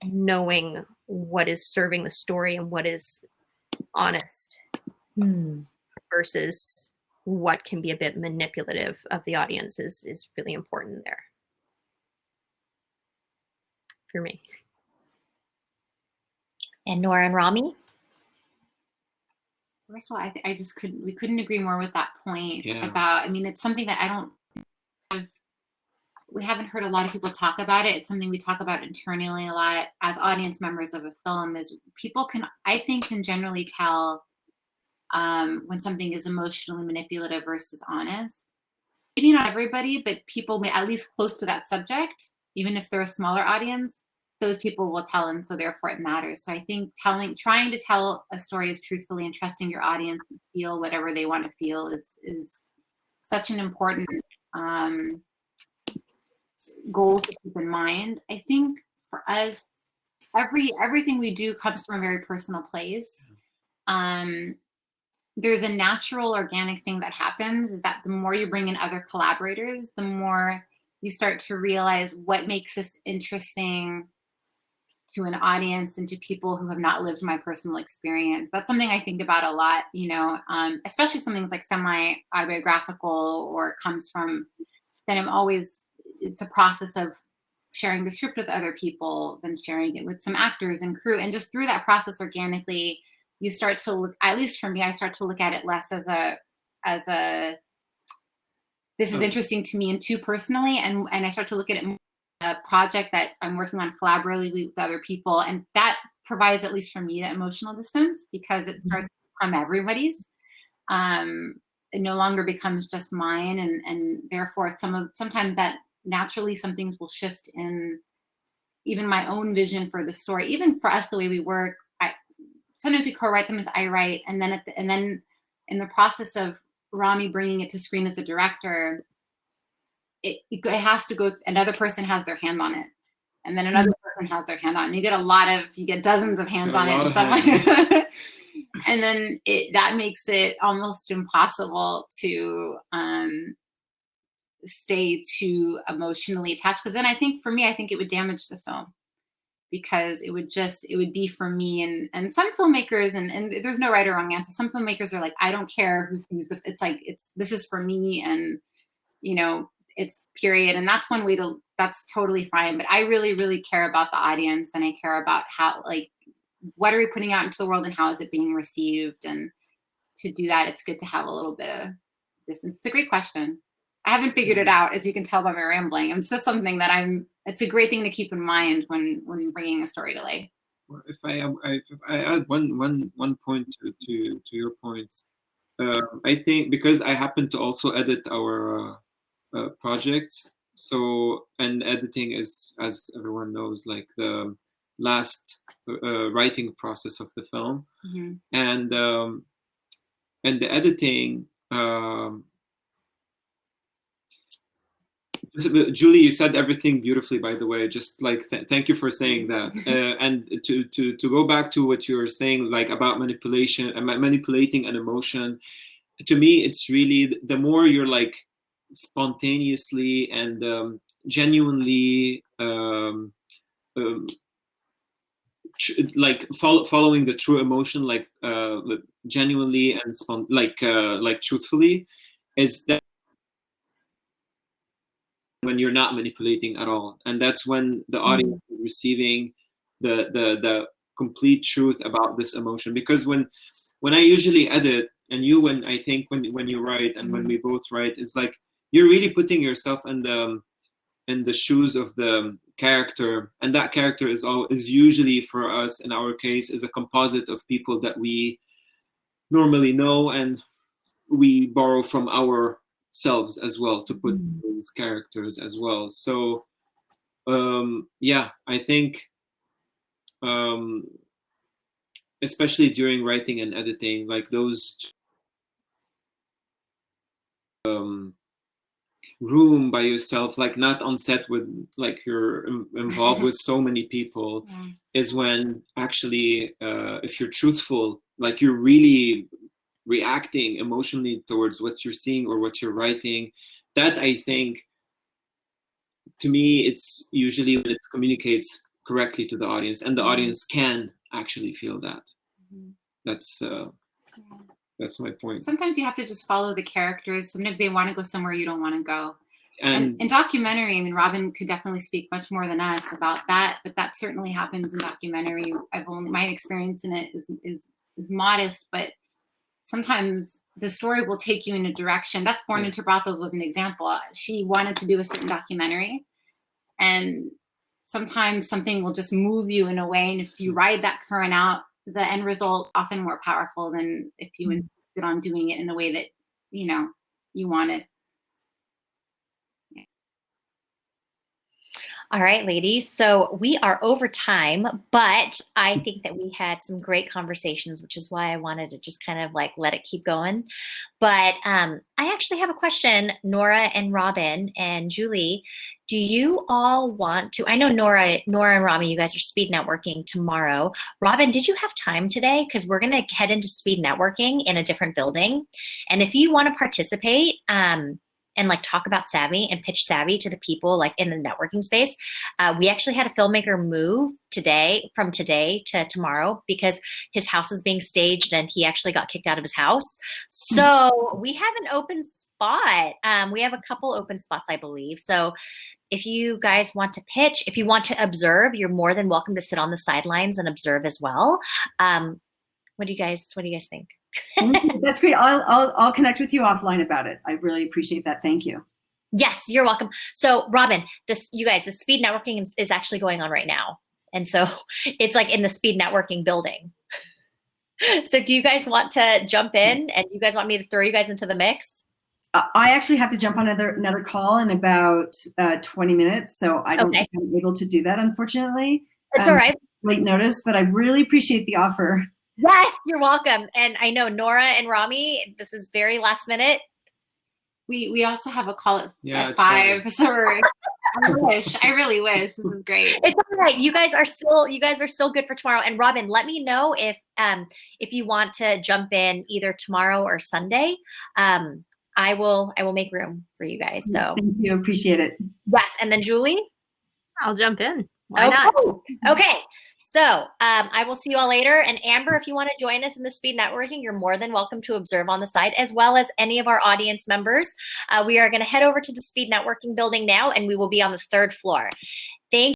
knowing what is serving the story and what is honest versus what can be a bit manipulative of the audience is really important there for me. And Nora and Rami? First of all, we couldn't agree more with that point about, it's something that we haven't heard a lot of people talk about it. It's something we talk about internally a lot as audience members of a film, is people can generally tell when something is emotionally manipulative versus honest. Maybe not everybody, but people at least close to that subject, even if they're a smaller audience, those people will tell, and so therefore it matters. So I think trying to tell a story as truthfully and trusting your audience to feel whatever they want to feel is such an important goal to keep in mind. I think for us, everything we do comes from a very personal place. There's a natural organic thing that happens, is that the more you bring in other collaborators, the more you start to realize what makes this interesting to an audience and to people who have not lived my personal experience. That's something I think about a lot, especially something like semi-autobiographical or comes from, then it's a process of sharing the script with other people, then sharing it with some actors and crew. And just through that process organically, you start to look, at least for me, I start to look at it less as a this is interesting to me and too personally, and I start to look at it more as a project that I'm working on collaboratively with other people. And that provides, at least for me, that emotional distance, because it starts from everybody's. It no longer becomes just mine, and therefore sometimes that naturally some things will shift in even my own vision for the story. Even for us, the way we work, sometimes we co-write, sometimes I write, and then in the process of Rami bringing it to screen as a director, it has to go, another person has their hand on it, and then another person has their hand on it. And you get dozens of hands on it in some way. And then that makes it almost impossible to stay too emotionally attached. Because then I think it would damage the film, because it would be for me. And some filmmakers, and there's no right or wrong answer. Some filmmakers are like, I don't care who sees this is for me, and it's period. And that's one way that's totally fine. But I really, really care about the audience, and I care about how, what are we putting out into the world and how is it being received? And to do that, it's good to have a little bit of distance. It's a great question. I haven't figured it out, as you can tell by my rambling. It's just something that it's a great thing to keep in mind when bringing a story to life. Well, if I add one point to your point, I think because I happen to also edit our projects, and editing is, as everyone knows, like the last writing process of the film, and the editing. Julie, you said everything beautifully, by the way. Just thank you for saying that. And to go back to what you were saying, like about manipulating an emotion. To me, it's really the more you're like spontaneously and genuinely following the true emotion, genuinely and truthfully, is that when you're not manipulating at all, and that's when the audience is receiving the complete truth about this emotion. Because when I usually edit, and when you write, and when we both write, it's like you're really putting yourself in the shoes of the character, and that character is usually, for us in our case, is a composite of people that we normally know, and we borrow from ourselves as well to put those characters as well. So I think especially during writing and editing, like those room by yourself, like not on set with you're involved with so many people, is when actually if you're truthful, like you're really reacting emotionally towards what you're seeing or what you're writing. That, I think, to me, it's usually when it communicates correctly to the audience, and the audience can actually feel that. That's my point. Sometimes you have to just follow the characters. Sometimes they want to go somewhere you don't want to go. And in documentary, I mean, Robin could definitely speak much more than us about that, but that certainly happens in documentary. My experience in it is modest, but sometimes the story will take you in a direction. That's Born into Brothels was an example. She wanted to do a certain documentary, and sometimes something will just move you in a way. And if you ride that current out, the end result often more powerful than if you insisted on doing it in the way that you want it. All right, ladies. So we are over time, but I think that we had some great conversations, which is why I wanted to just kind of let it keep going. But I actually have a question, Nora and Robin and Julie. Do you all want to? I know Nora and Rami, you guys are speed networking tomorrow. Robin, did you have time today? Because we're going to head into speed networking in a different building. And if you want to participate, and talk about Savvy and pitch Savvy to the people in the networking space. We actually had a filmmaker move from today to tomorrow because his house is being staged and he actually got kicked out of his house. So we have an open spot. We have a couple open spots, I believe. So if you guys want to pitch, if you want to observe, you're more than welcome to sit on the sidelines and observe as well. What do you guys think? That's great. I'll connect with you offline about it. I really appreciate that. Thank you. Yes, you're welcome. So Robin, the speed networking is actually going on right now. And so it's like in the speed networking building. So do you guys want to jump in, and you guys want me to throw you guys into the mix? I actually have to jump on another call in about 20 minutes, so I don't think I'm able to do that, unfortunately. It's all right. Late notice, but I really appreciate the offer. Yes, you're welcome. And I know Nora and Rami, this is very last minute. We also have a call at 5, so I really wish. This is great. It's all right. You guys are still good for tomorrow. And Robin, let me know if you want to jump in either tomorrow or Sunday. I will make room for you guys. So thank you, appreciate it. Yes, and then Julie, I'll jump in. Why not? Okay. So I will see you all later. And Amber, if you want to join us in the speed networking, you're more than welcome to observe on the side, as well as any of our audience members. We are going to head over to the speed networking building now, and we will be on the 3rd floor. Thank you.